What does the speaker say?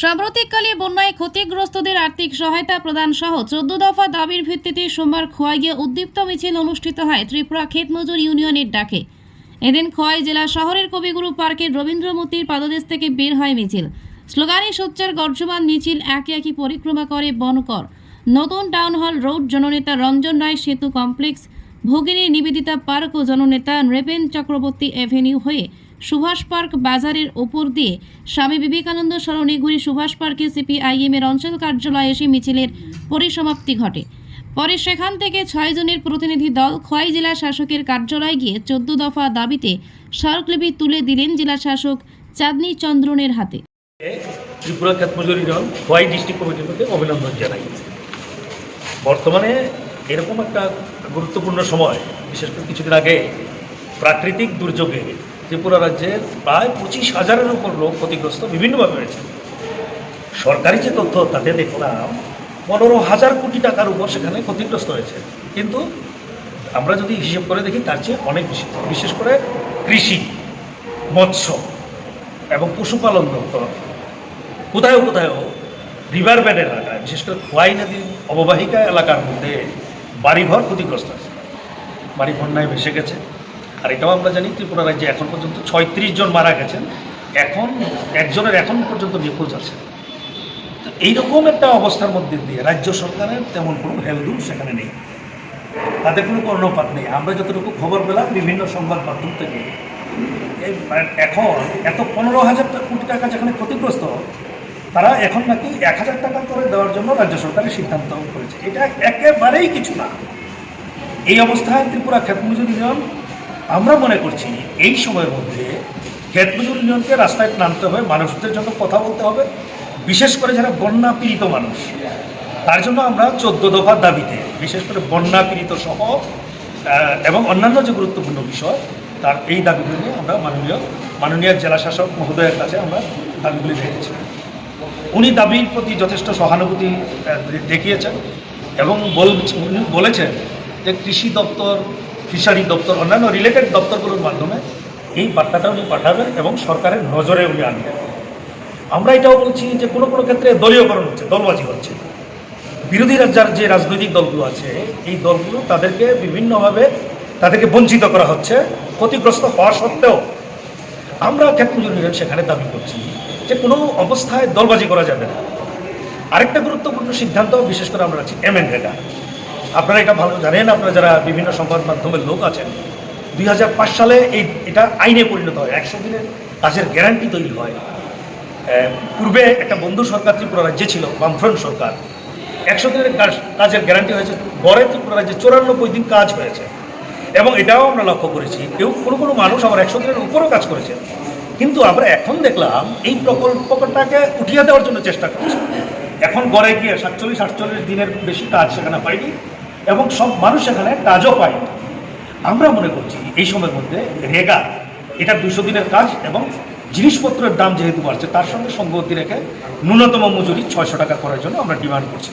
সাম্প্রতিককালে বন্যায় ক্ষতিগ্রস্তদের আর্থিক সহায়তা প্রদান সহ 14 দফা দাবির ভিত্তিতে সোমবার খোয়াইয়ে উদ্দীপ্ত মিছিল অনুষ্ঠিত হয় ত্রিপুরা ক্ষেতমজুর ইউনিয়নের ডাকে। এদিন খোয়াই জেলা শহরের কবিগুরু পার্কের রবীন্দ্র মূর্তির পাদদেশ থেকে বের হয় মিছিল। স্লোগানে সোচ্চার গর্জমান মিছিল একে একে পরিক্রমা করে বনকর, নতুন টাউন হল রোড, জননেতা রঞ্জন রায় সেতু কমপ্লেক্স, ভগিনী নিবেদিতা পার্ক ও জননেতা নৃপেন চক্রবর্তী এভিনিউ হয়ে সুভাষ পার্ক বাজারের ওপর দিয়ে স্বামী বিবেকানন্দ সরণি ঘুরে সুভাষ পার্কে সিপিআইএম এর অঞ্চল কার্যালয়ে এসে মিছিলের পরিসমাপ্তি ঘটে। পরে সেখান থেকে 6 জনের প্রতিনিধি দল খোয়াই জেলা শাসকের কার্যালয়ে গিয়ে 14 দফা দাবিতে স্মারকলিপি তুলে দিলেন জেলা শাসক চাঁদনী চন্দ্রনের হাতে। ত্রিপুরা ক্ষেতমজুর ইউনিয়ন খোয়াই ডিস্ট্রিক্ট কমিটির প্রতি অভিনন্দন জানাই। বর্তমানে এরকম একটা গুরুত্বপূর্ণ সময়, বিশেষ করে কিছুদিন আগে প্রাকৃতিক দুর্যোগে ত্রিপুরা রাজ্যের প্রায় 25,000-এর উপর লোক ক্ষতিগ্রস্ত বিভিন্নভাবে হয়েছে। সরকারি যে তথ্য তাতে দেখলাম 15,000 কোটি টাকার উপর সেখানে ক্ষতিগ্রস্ত হয়েছে, কিন্তু আমরা যদি হিসেব করে দেখি তার চেয়ে অনেক বেশি। বিশেষ করে কৃষি, মৎস্য এবং পশুপালন দপ্তর কোথাও কোথাও রিভার ব্যাডের এলাকায়, বিশেষ করে খোয়াই নদীর অববাহিকা এলাকার মধ্যে বাড়িঘর ক্ষতিগ্রস্ত আছে, বাড়ি বন্যায় ভেসে গেছে। আর এটাও আমরা জানি ত্রিপুরা রাজ্যে এখন পর্যন্ত 36 জন মারা গেছেন, এখন একজনের এখন পর্যন্ত নিখোঁজ আছে। তো এইরকম একটা অবস্থার মধ্যে দিয়ে রাজ্য সরকারের তেমন কোনো হেলদুল সেখানে নেই, তাদের কোনো কর্ণপাত নেই। আমরা যতটুকু খবর পেলাম বিভিন্ন সংবাদ মাধ্যম থেকে, এখন এত 15,000 কোটি টাকা যেখানে ক্ষতিগ্রস্ত, তারা এখন নাকি 1,000 টাকা করে দেওয়ার জন্য রাজ্য সরকারের সিদ্ধান্ত করেছে। এটা একেবারেই কিছু না। এই অবস্থায় ত্রিপুরা ক্ষেতমজুর ইউনিয়ন, আমরা মনে করছি এই সময়ের মধ্যে ক্ষেতমজুর ইউনিয়নকে রাস্তায় নামতে হবে, মানুষদের জন্য কথা বলতে হবে, বিশেষ করে যারা বন্যা পীড়িত মানুষ, তার জন্য আমরা 14 দফার দাবিতে, বিশেষ করে বন্যা পীড়িত সহ এবং অন্যান্য যে গুরুত্বপূর্ণ বিষয়, তার এই দাবিগুলি নিয়ে আমরা মাননীয় জেলা শাসক মহোদয়ের কাছে আমরা দাবিগুলি রেখেছি। উনি দাবির প্রতি যথেষ্ট সহানুভূতি দেখিয়েছেন এবং বলেছেন যে কৃষি দপ্তর, ফিশারি দপ্তর, অন্যান্য রিলেটেড দপ্তরগুলোর মাধ্যমে এই বার্তাটা উনি পাঠাবেন এবং সরকারের নজরে উনি আনবেন। আমরা এটাও বলছি যে কোনো কোনো ক্ষেত্রে দলীয়করণ হচ্ছে, দলবাজি হচ্ছে। বিরোধী রাজ্যের যে রাজনৈতিক দলগুলো আছে, এই দলগুলো তাদেরকে বিভিন্নভাবে তাদেরকে বঞ্চিত করা হচ্ছে ক্ষতিগ্রস্ত হওয়া সত্ত্বেও। আমরা ক্ষেতমজুর ইউনিয়ন সেখানে দাবি করছি যে কোনো অবস্থায় দলবাজি করা যাবে না। আরেকটা গুরুত্বপূর্ণ সিদ্ধান্ত, বিশেষ করে আমরা আছি এমএনরেগা। আপনারা এটা ভালো জানেন, আপনারা যারা বিভিন্ন সংবাদ মাধ্যমের লোক আছেন, 2005 সালে এটা আইনে পরিণত হয়, 100 দিনের কাজের গ্যারান্টি তৈরি হয়। পূর্বে একটা বন্ধু সরকার ত্রিপুরা রাজ্যে ছিল, বামফ্রন্ট সরকার, 100 দিনের কাজের গ্যারান্টি হয়েছে। গড়ে ত্রিপুরা রাজ্যে 94 দিন কাজ হয়েছে এবং এটাও আমরা লক্ষ্য করেছি কোনো মানুষ আবার 100 দিনের উপরও কাজ করেছে। কিন্তু আমরা এখন দেখলাম এই প্রকল্পটাকে উঠিয়ে দেওয়ার জন্য চেষ্টা করছে। এখন গড়ে গিয়ে 47-48 দিনের বেশি কাজ সেখানে পায়নি এবং সব মানুষ সেখানে কাজও পায়নি। আমরা মনে করছি এই সময়ের মধ্যে রেগা, এটা 200 দিনের কাজ এবং জিনিসপত্রের দাম যেহেতু বাড়ছে, তার সঙ্গে সঙ্গতি রেখে ন্যূনতম মজুরি 600 টাকা করার জন্য আমরা ডিমান্ড করছি।